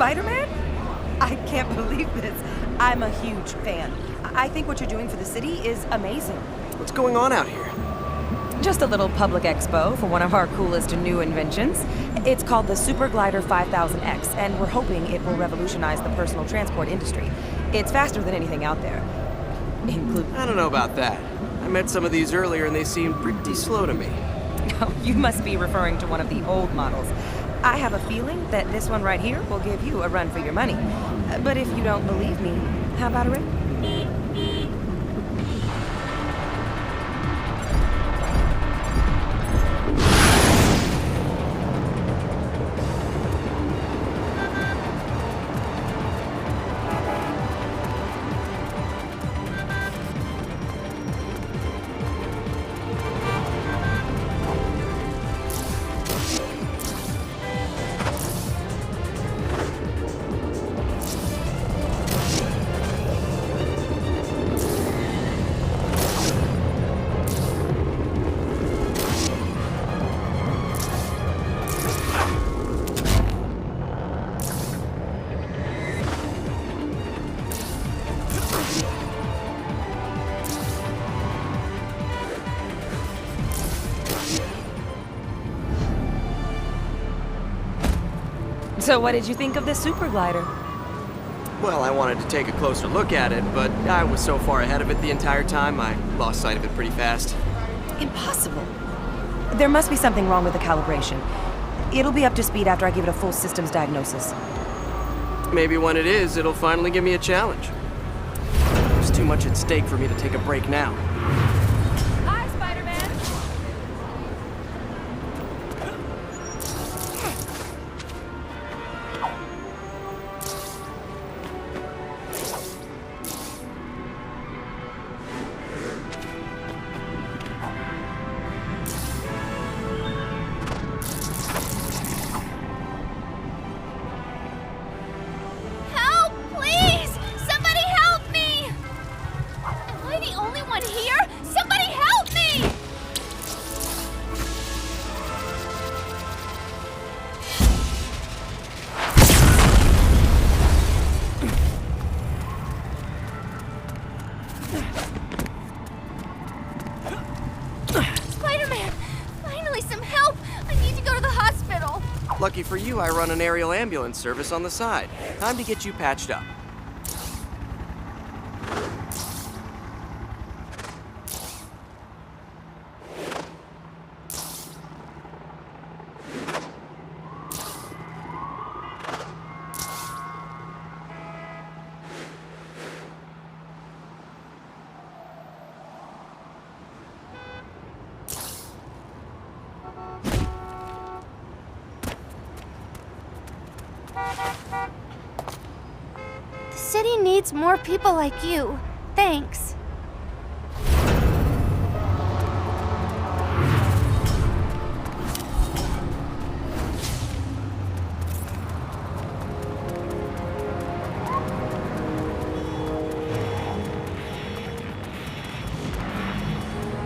Spider-Man? I can't believe this. I'm a huge fan. I think what you're doing for the city is amazing. What's going on out here? Just a little public expo for one of our coolest new inventions. It's called the Super Glider 5000X, and we're hoping it will revolutionize the personal transport industry. It's faster than anything out there. I don't know about that. I met some of these earlier and they seemed pretty slow to me. Oh, you must be referring to one of the old models. I have a feeling that this one right here will give you a run for your money. But if you don't believe me, how about a rip? So what did you think of this super glider? Well, I wanted to take a closer look at it, but I was so far ahead of it the entire time, I lost sight of it pretty fast. Impossible. There must be something wrong with the calibration. It'll be up to speed after I give it a full systems diagnosis. Maybe when it is, it'll finally give me a challenge. There's too much at stake for me to take a break now. Hi, Spider-Man! Help, please! Somebody help me! Am I the only one here? Somebody help me! Spider-Man! Finally some help! I need to go to the hospital. Lucky for you, I run an aerial ambulance service on the side. Time to get you patched up. The city needs more people like you. Thanks.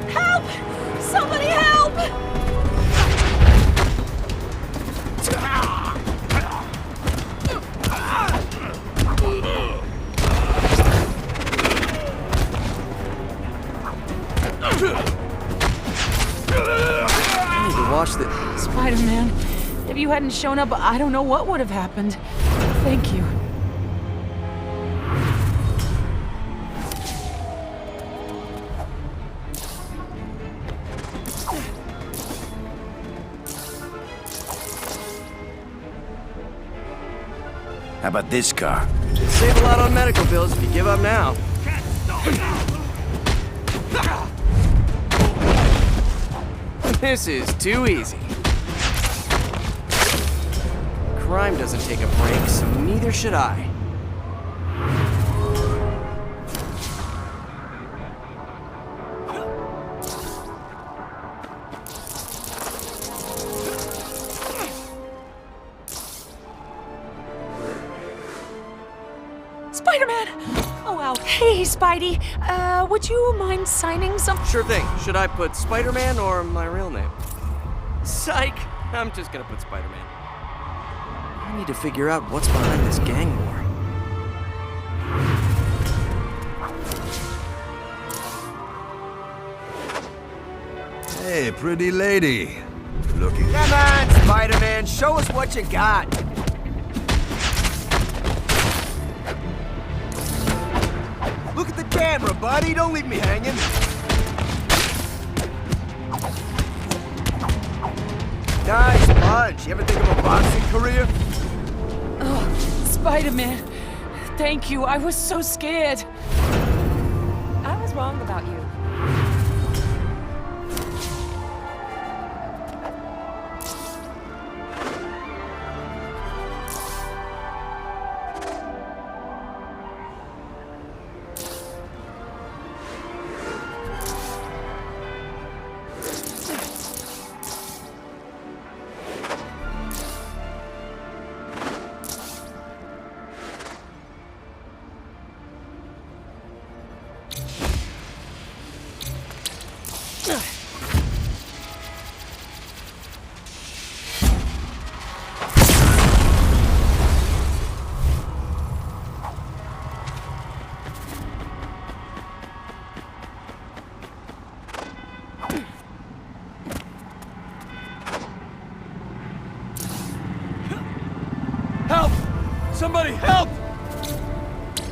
Help! Somebody help! I need to watch the... Spider-Man, if you hadn't shown up, I don't know what would have happened. Thank you. How about this car? Save a lot on medical bills if you give up now. This is too easy. Crime doesn't take a break, so neither should I. Spider-Man! Oh, wow. Hey, Spidey. Would you mind signing some... Sure thing. Should I put Spider-Man or my real name? Psych! I'm just gonna put Spider-Man. I need to figure out what's behind this gang war. Hey, pretty lady. Looking. Come on, Spider-Man, show us what you got. Look at the camera, buddy. Don't leave me hanging. Nice punch. You ever think of a boxing career? Oh, Spider-Man. Thank you. I was so scared. I was wrong about you. Help! Somebody help!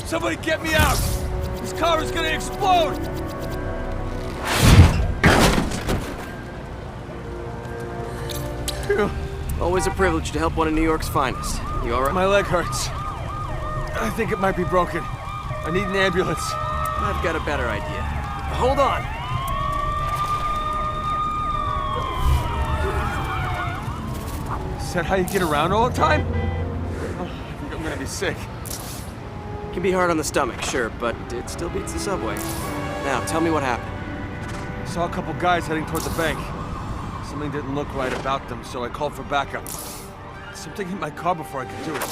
Somebody get me out! This car is gonna explode! Phew. Always a privilege to help one of New York's finest. You all right? My leg hurts. I think it might be broken. I need an ambulance. I've got a better idea. Hold on. Is that how you get around all the time? Oh, I think I'm gonna be sick. Can be hard on the stomach, sure, but it still beats the subway. Now, tell me what happened. I saw a couple guys heading toward the bank. Something didn't look right about them, so I called for backup. Something hit my car before I could do it. I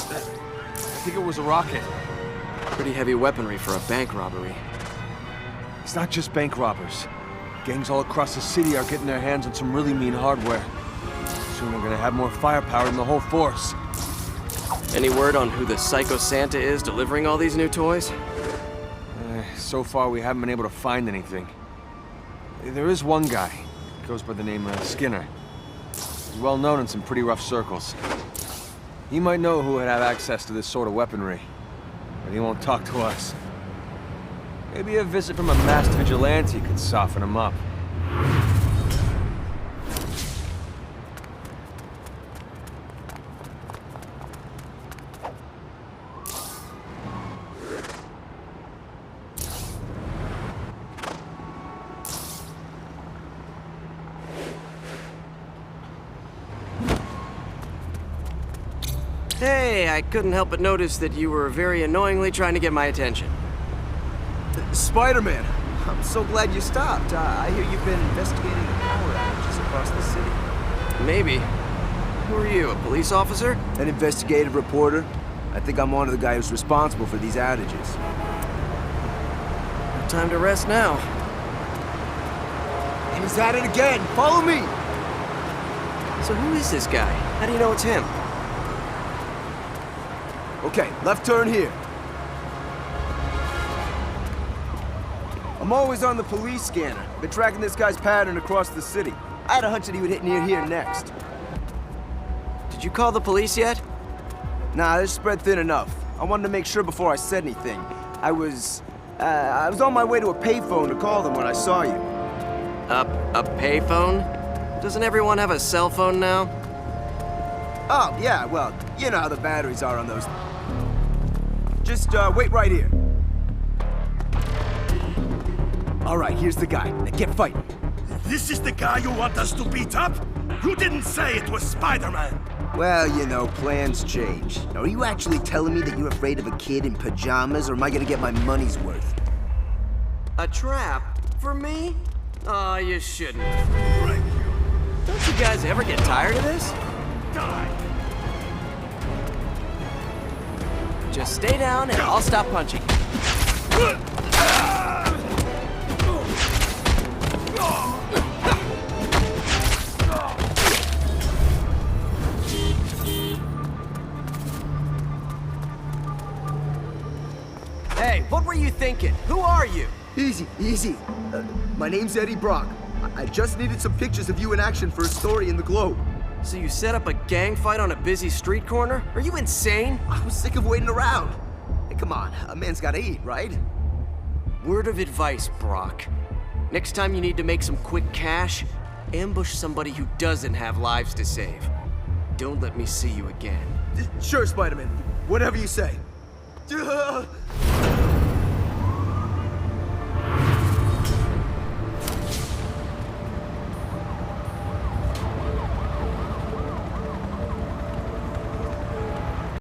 think it was a rocket. Pretty heavy weaponry for a bank robbery. It's not just bank robbers. Gangs all across the city are getting their hands on some really mean hardware. Soon we're gonna have more firepower than the whole force. Any word on who the Psycho Santa is delivering all these new toys? So far, we haven't been able to find anything. There is one guy. He goes by the name of Skinner. He's well known in some pretty rough circles. He might know who would have access to this sort of weaponry, but he won't talk to us. Maybe a visit from a masked vigilante could soften him up. Hey, I couldn't help but notice that you were very annoyingly trying to get my attention. Spider-Man, I'm so glad you stopped. I hear you've been investigating the power outages across the city. Maybe. Who are you, a police officer? An investigative reporter. I think I'm on to the guy who's responsible for these outages. No time to rest now. And he's at it again! Follow me! So who is this guy? How do you know it's him? Okay, left turn here. I'm always on the police scanner. Been tracking this guy's pattern across the city. I had a hunch that he would hit near here next. Did you call the police yet? Nah, they're spread thin enough. I wanted to make sure before I said anything. I was on my way to a payphone to call them when I saw you. A payphone? Doesn't everyone have a cell phone now? Oh, yeah, well, you know how the batteries are on those. Just, wait right here. All right, here's the guy. Now get fighting. This is the guy you want us to beat up? You didn't say it was Spider-Man. Well, you know, plans change. Now, are you actually telling me that you're afraid of a kid in pajamas, or am I gonna get my money's worth? A trap? For me? Aw, you shouldn't. Break you. Don't you guys ever get tired of this? Die. Just stay down and I'll stop punching. What were you thinking? Who are you? Easy, easy. My name's Eddie Brock. I just needed some pictures of you in action for a story in the Globe. So you set up a gang fight on a busy street corner? Are you insane? I was sick of waiting around. Hey, come on, a man's gotta eat, right? Word of advice, Brock. Next time you need to make some quick cash, ambush somebody who doesn't have lives to save. Don't let me see you again. Sure, Spider-Man. Whatever you say.